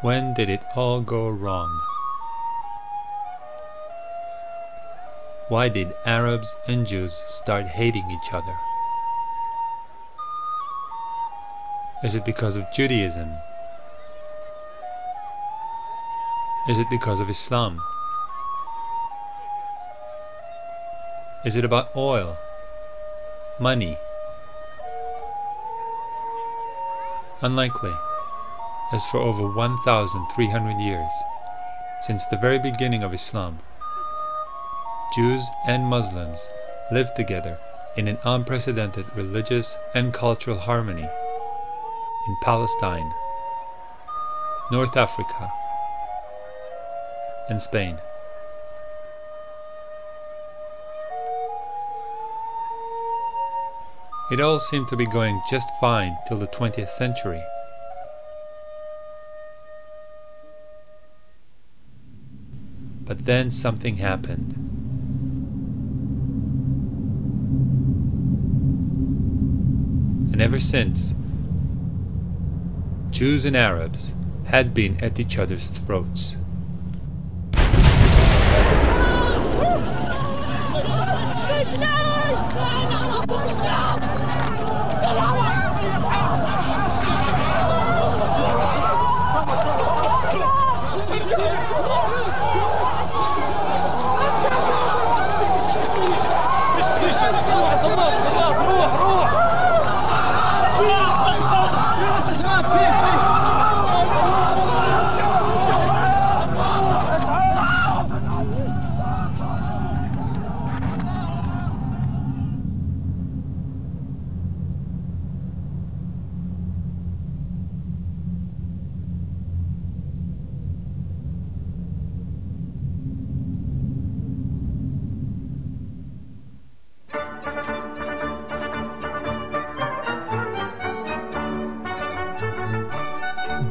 When did it all go wrong? Why did Arabs and Jews start hating each other? Is it because of Judaism? Is it because of Islam? Is it about oil? Money? Unlikely, as for over 1,300 years, since the very beginning of Islam, Jews and Muslims lived together in an unprecedented religious and cultural harmony in Palestine, North Africa, and Spain. It all seemed to be going just fine till the 20th century. But then something happened. And ever since, Jews and Arabs had been at each other's throats.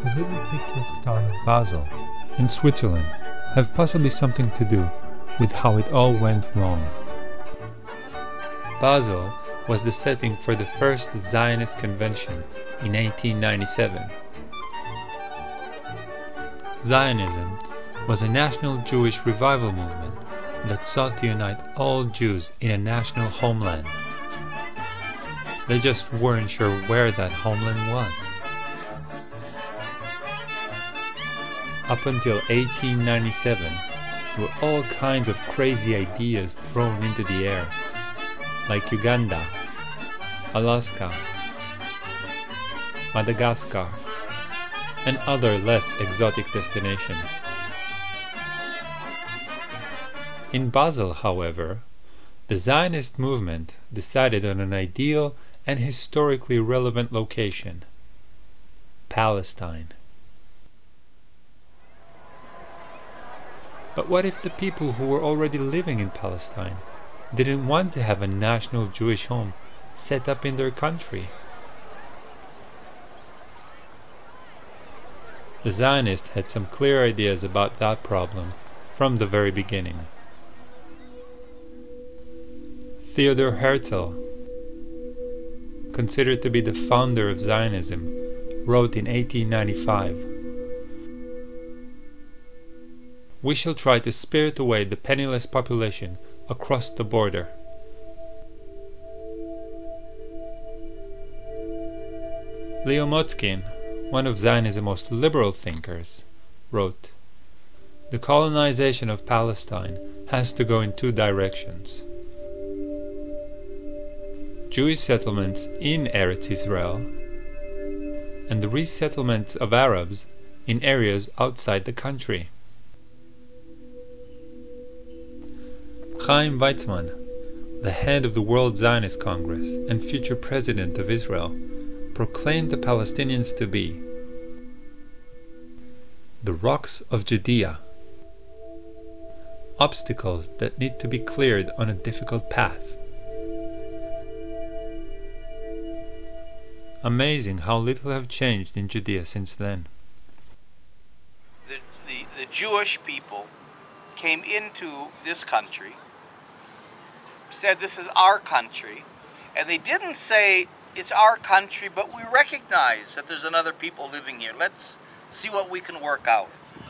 The little picturesque town of Basel, in Switzerland, have possibly something to do with how it all went wrong. Basel was the setting for the first Zionist convention in 1897. Zionism was a national Jewish revival movement that sought to unite all Jews in a national homeland. They just weren't sure where that homeland was. Up until 1897, there were all kinds of crazy ideas thrown into the air, like Uganda, Alaska, Madagascar, and other less exotic destinations. In Basel, however, the Zionist movement decided on an ideal and historically relevant location: Palestine. But what if the people who were already living in Palestine didn't want to have a national Jewish home set up in their country? The Zionists had some clear ideas about that problem from the very beginning. Theodor Herzl, considered to be the founder of Zionism, wrote in 1895, "We shall try to spirit away the penniless population across the border." Leo Motzkin, one of Zionism's most liberal thinkers, wrote, "The colonization of Palestine has to go in two directions: Jewish settlements in Eretz Israel, and the resettlement of Arabs in areas outside the country." Chaim Weizmann, the head of the World Zionist Congress and future president of Israel, proclaimed the Palestinians to be the rocks of Judea, obstacles that need to be cleared on a difficult path. Amazing how little have changed in Judea since then. The Jewish people came into this country, said this is our country, and they didn't say it's our country, but we recognize that there's another people living here. Let's see what we can work out.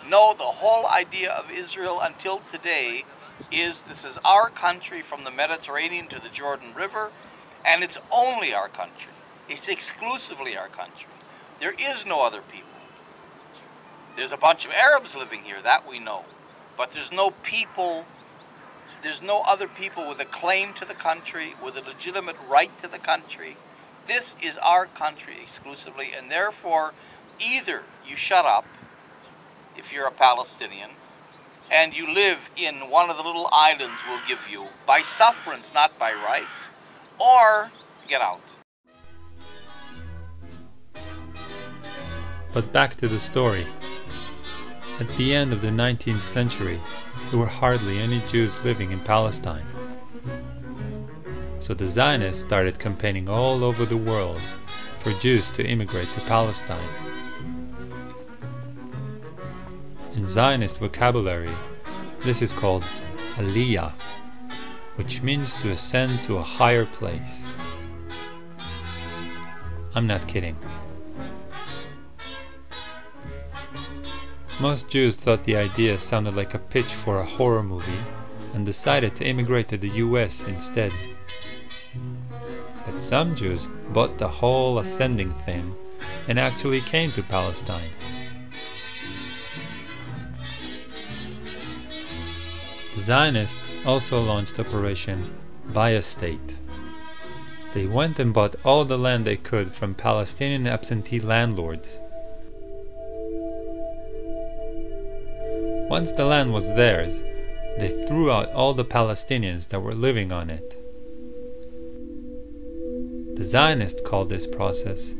No, the whole idea of Israel until today is this is our country from the Mediterranean to the Jordan River, and it's only our country. It's exclusively our country. There is no other people. There's a bunch of Arabs living here, that we know. But there's no people, there's no other people with a claim to the country, with a legitimate right to the country. This is our country exclusively, and therefore either you shut up if you're a Palestinian and you live in one of the little islands we'll give you by sufferance, not by right, or get out. But back to the story. At the end of the 19th century, there were hardly any Jews living in Palestine. So the Zionists started campaigning all over the world for Jews to immigrate to Palestine. In Zionist vocabulary, this is called Aliyah, which means to ascend to a higher place. I'm not kidding. Most Jews thought the idea sounded like a pitch for a horror movie and decided to immigrate to the US instead. But some Jews bought the whole ascending thing and actually came to Palestine. The Zionists also launched Operation Buy a State. They went and bought all the land they could from Palestinian absentee landlords. Once the land was theirs, they threw out all the Palestinians that were living on it. The Zionists called this process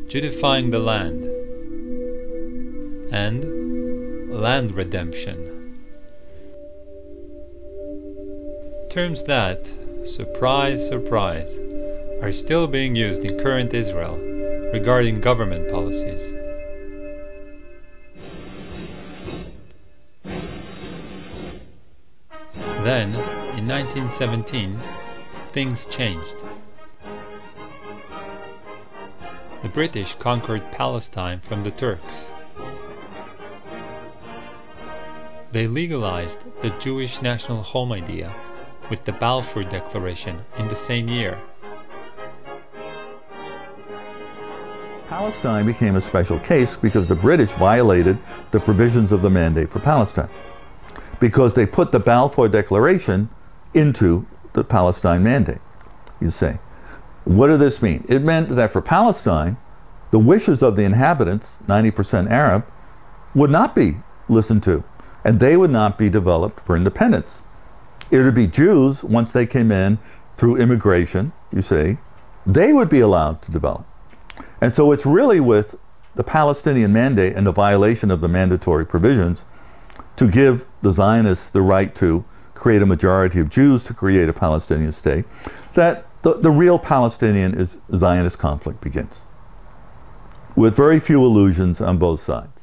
Judifying the land and land redemption. Terms that, surprise, surprise, are still being used in current Israel regarding government policies. Then, in 1917, things changed. The British conquered Palestine from the Turks. They legalized the Jewish national home idea with the Balfour Declaration in the same year. Palestine became a special case because the British violated the provisions of the Mandate for Palestine, because they put the Balfour Declaration into the Palestine Mandate, you say. What did this mean? It meant that for Palestine, the wishes of the inhabitants, 90% Arab, would not be listened to, and they would not be developed for independence. It would be Jews, once they came in through immigration, you see, they would be allowed to develop. And so it's really with the Palestinian Mandate and the violation of the mandatory provisions to give the Zionists the right to create a majority of Jews to create a Palestinian state, that the real Palestinian Zionist conflict begins, with very few illusions on both sides.